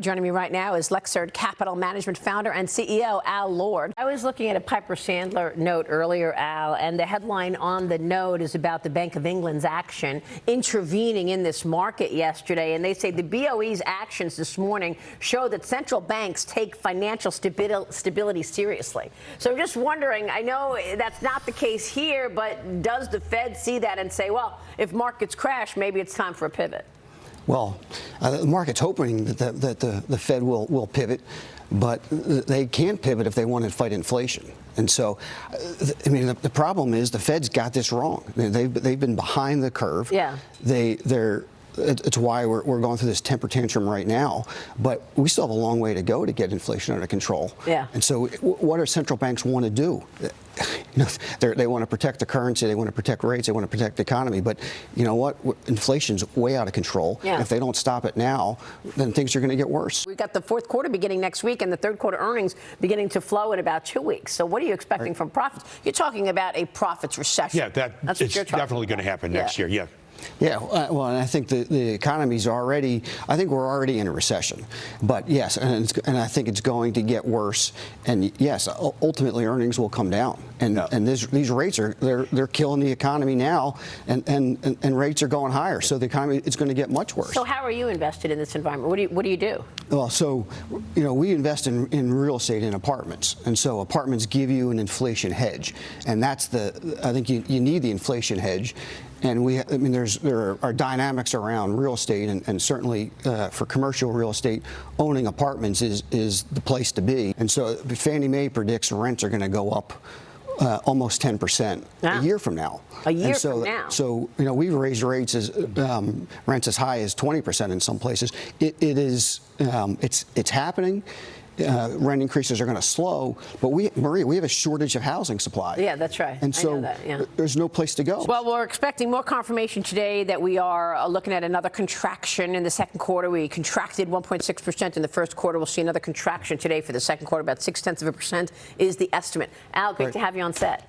Joining me right now is Lexard Capital Management founder and CEO Al Lord. I was looking at a Piper Sandler note earlier, Al, and the headline on the note is about the Bank of England's action intervening in this market yesterday. And they say the BOE's actions this morning show that central banks take financial stability seriously. So I'm just wondering, I know that's not the case here, but does the Fed see that and say, well, if markets crash, maybe it's time for a pivot? Well, the market's hoping that the Fed will pivot, but they can't pivot if they want to fight inflation. And so, I mean, the problem is the Fed's got this wrong. They've been behind the curve. Yeah. It's why we're going through this temper tantrum right now. But we still have a long way to go to get inflation under control. Yeah. And so what do central banks want to do? You know, they want to protect the currency, they want to protect rates, they want to protect the economy. But you know what? Inflation's way out of control. Yeah. If they don't stop it now, then things are going to get worse. We've got the fourth quarter beginning next week and the third quarter earnings beginning to flow in about 2 weeks. So what are you expecting from profits? You're talking about a profits recession. Yeah, that's what you're definitely going to happen next year. Yeah. Yeah, well, and I think the economy's already, I think we're already in a recession. But yes, and I think it's going to get worse. And yes, ultimately earnings will come down. And these rates they're killing the economy now, and rates are going higher. So the economy is going to get much worse. So how are you invested in this environment? What do you do? Well, so, you know, we invest in real estate in apartments. And so apartments give you an inflation hedge. And that's I think you need the inflation hedge. And I mean, there are dynamics around real estate, and certainly for commercial real estate, owning apartments is the place to be. And so Fannie Mae predicts rents are going to go up almost 10% a year from now. A year from now. So you know, we've raised rates rents as high as 20% in some places. It's happening. Rent increases are going to slow, but Maria, we have a shortage of housing supply. Yeah, that's right. And so I know that, yeah. There's no place to go. Well, we're expecting more confirmation today that we are looking at another contraction in the second quarter. We contracted 1.6% in the first quarter. We'll see another contraction today for the second quarter. About 0.6% is the estimate. Al, great to have you on set.